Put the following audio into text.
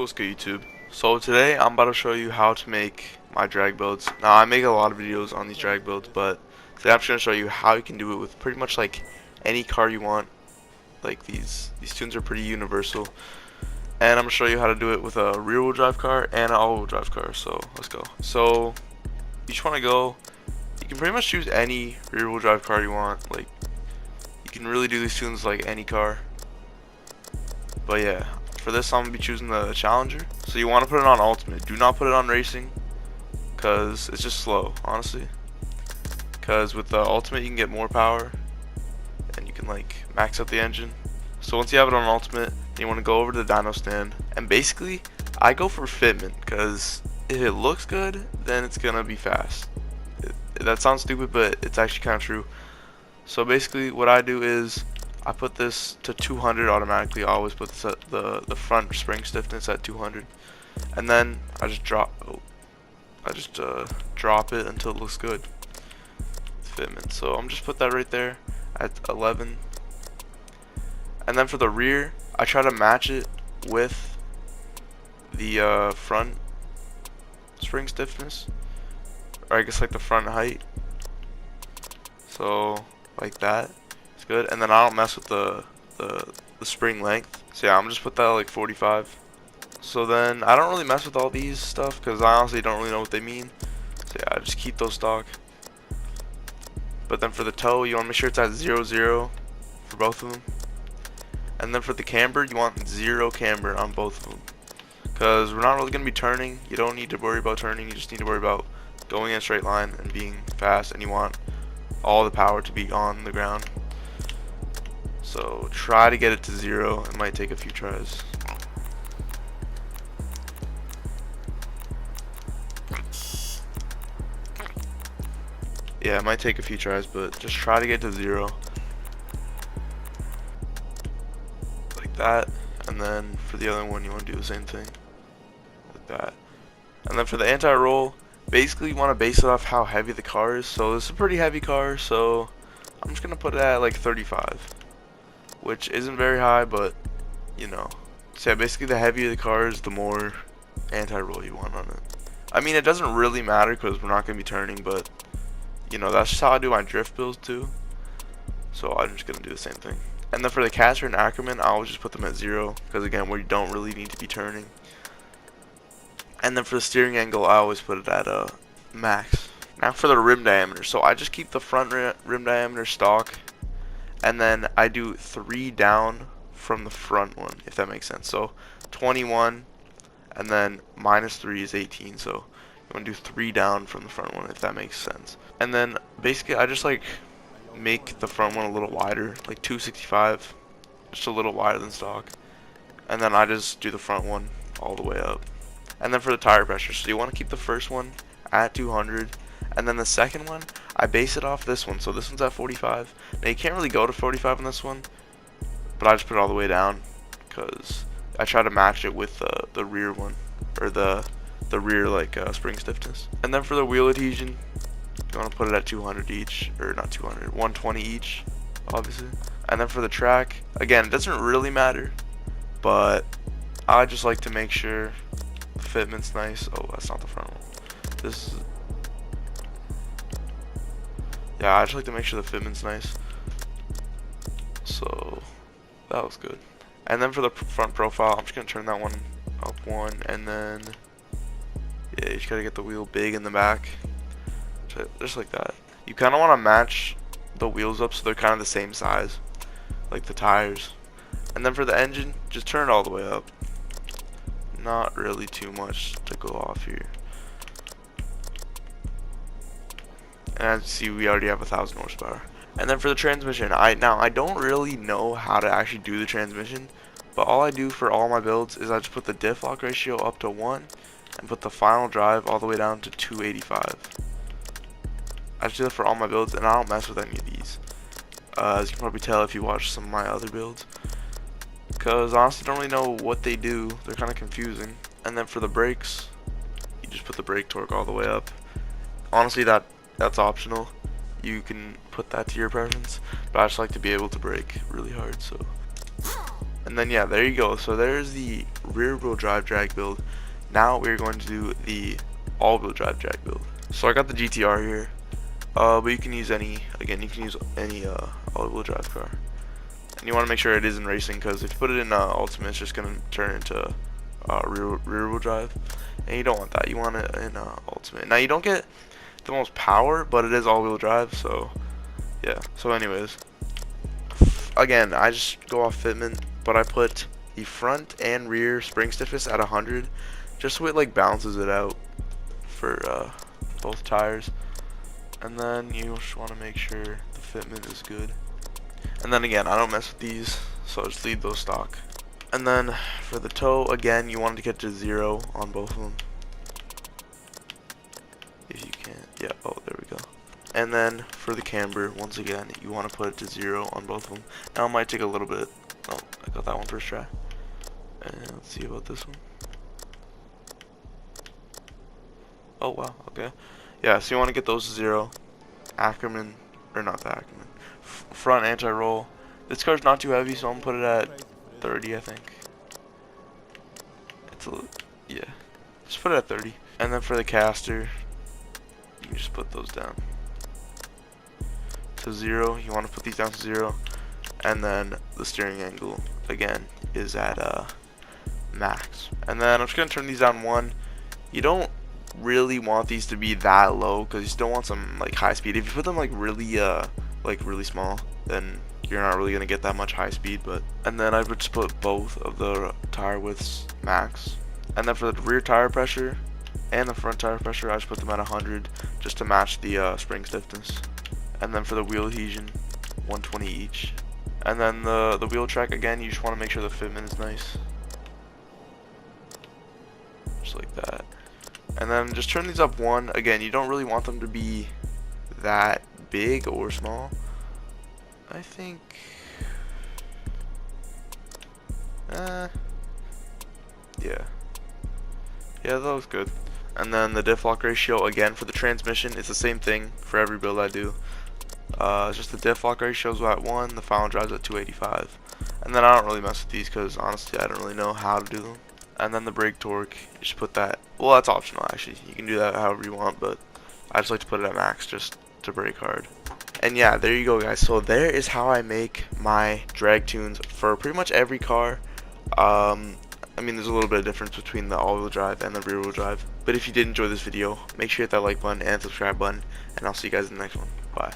What's good, YouTube? So today I'm about to show you how to make my drag builds. Now I make a lot of videos on these drag builds, but today I'm just gonna show you how you can do it with pretty much like any car you want. Like these tunes are pretty universal, and I'm gonna show you how to do it with a rear-wheel drive car and an all-wheel drive car. So let's go. So you just want to go. You can pretty much choose any rear-wheel drive car you want. Like you can really do these tunes like any car. But yeah. For this, I'm going to be choosing the Challenger. So you want to put it on Ultimate. Do not put it on Racing, because it's just slow, honestly. Because with the Ultimate, you can get more power, and you can like max out the engine. So once you have it on Ultimate, you want to go over to the dyno stand. And basically, I go for fitment, because if it looks good, then it's going to be fast. That sounds stupid, but it's actually kind of true. So basically, what I do is I put this to 200 automatically. I always put this at the front spring stiffness at 200, and then I just drop it until it looks good. Fitment. So I'm just put that right there at 11, and then for the rear, I try to match it with the front spring stiffness, or I guess like the front height. So like that. Good, and then I don't mess with the spring length. So yeah, I'm just put that at like 45. So then I don't really mess with all these stuff because I honestly don't really know what they mean. So yeah, I just keep those stock. But then for the toe, you want to make sure it's at 0, for both of them. And then for the camber, you want 0 camber on both of them, because we're not really going to be turning. You don't need to worry about turning. You just need to worry about going in a straight line and being fast, and you want all the power to be on the ground. So try to get it to 0. It might take a few tries. Yeah, it might take a few tries, but just try to get to 0. Like that. And then for the other one, you want to do the same thing. Like that. And then for the anti-roll, basically you want to base it off how heavy the car is. So this is a pretty heavy car, so I'm just going to put it at like 35. Which isn't very high, but you know. So yeah, basically the heavier the car is, the more anti-roll you want on it. I mean, it doesn't really matter because we're not going to be turning, but you know, that's just how I do my drift builds too. So I'm just going to do the same thing. And then for the Caster and Ackerman, I'll just put them at 0, because again, we don't really need to be turning. And then for the steering angle, I always put it at max. Now for the rim diameter, so I just keep the front rim diameter stock, and then I do 3 down from the front one, if that makes sense. So 21, and then minus 3 is 18. So you want to do 3 down from the front one, if that makes sense. And then basically I just like make the front one a little wider, like 265, just a little wider than stock. And then I just do the front one all the way up. And then for the tire pressure, so you want to keep the first one at 200. And then the second one, I base it off this one. So this one's at 45. Now you can't really go to 45 on this one, but I just put it all the way down because I try to match it with the rear one, or the rear like spring stiffness. And then for the wheel adhesion, you want to put it at 200 each, or not 200, 120 each, obviously. And then for the track, again, it doesn't really matter, but I just like to make sure the fitment's nice. Oh, that's not the front one. This is. Yeah, I just like to make sure the fitment's nice. So that was good. And then for the front profile, I'm just gonna turn that one up 1, and then yeah, you just gotta get the wheel big in the back, just like that. You kind of want to match the wheels up so they're kind of the same size, like the tires. And then for the engine, just turn it all the way up. Not really too much to go off here. And as you see, we already have 1,000 horsepower. And then for the transmission, I don't really know how to actually do the transmission, but all I do for all my builds is I just put the diff lock ratio up to 1 and put the final drive all the way down to 285. I just do that for all my builds, and I don't mess with any of these, as you can probably tell if you watch some of my other builds, because I honestly don't really know what they do. They're kind of confusing. And then for the brakes, you just put the brake torque all the way up. Honestly, that's optional. You can put that to your preference, but I just like to be able to brake really hard. So And then yeah, there you go. So there's the rear wheel drive drag build. Now we're going to do the all wheel drive drag build. So I got the GTR here, but you can use any, again, you can use any all wheel drive car. And you want to make sure it is in racing, because if you put it in ultimate, it's just going to turn into rear wheel drive, and you don't want that. You want it in ultimate. Now you don't get the most power, but it is all wheel drive, so yeah. So anyways, again, I just go off fitment, but I put the front and rear spring stiffness at 100, just so it like balances it out for both tires. And then you just want to make sure the fitment is good. And then again, I don't mess with these, so just leave those stock. And then for the toe, again, you want to get to 0 on both of them, if you can. Yeah, oh, there we go. And then for the camber, once again, you want to put it to 0 on both of them. Now it might take a little bit. Oh, I got that one first try. And let's see about this one. Oh wow, okay. Yeah, so you want to get those to 0. Ackerman, or not the Ackerman. Front anti-roll. This car's not too heavy, so I'm gonna put it at 30, I think. It's a little, yeah. Just put it at 30. And then for the caster, you can just put those down to 0. You want to put these down to 0. And then the steering angle, again, is at max. And then I'm just gonna turn these down 1. You don't really want these to be that low, because you still want some like high speed. If you put them like really small, then you're not really gonna get that much high speed. But and then I would just put both of the tire widths max. And then for the rear tire pressure and the front tire pressure, I just put them at 100, just to match the spring stiffness. And then for the wheel adhesion, 120 each. And then the wheel track, again, you just want to make sure the fitment is nice, just like that. And then just turn these up 1. Again, you don't really want them to be that big or small. I think yeah, that looks good. And then the diff lock ratio, again, for the transmission, it's the same thing for every build I do. Just the diff lock ratio is at 1, the final drive's at 285. And then I don't really mess with these, because honestly I don't really know how to do them. And then the brake torque, you just put that, well, that's optional actually, you can do that however you want, but I just like to put it at max just to brake hard. And yeah, there you go guys. So there is how I make my drag tunes for pretty much every car. I mean, there's a little bit of difference between the all-wheel drive and the rear-wheel drive, but if you did enjoy this video, make sure you hit that like button and subscribe button, and I'll see you guys in the next one. Bye.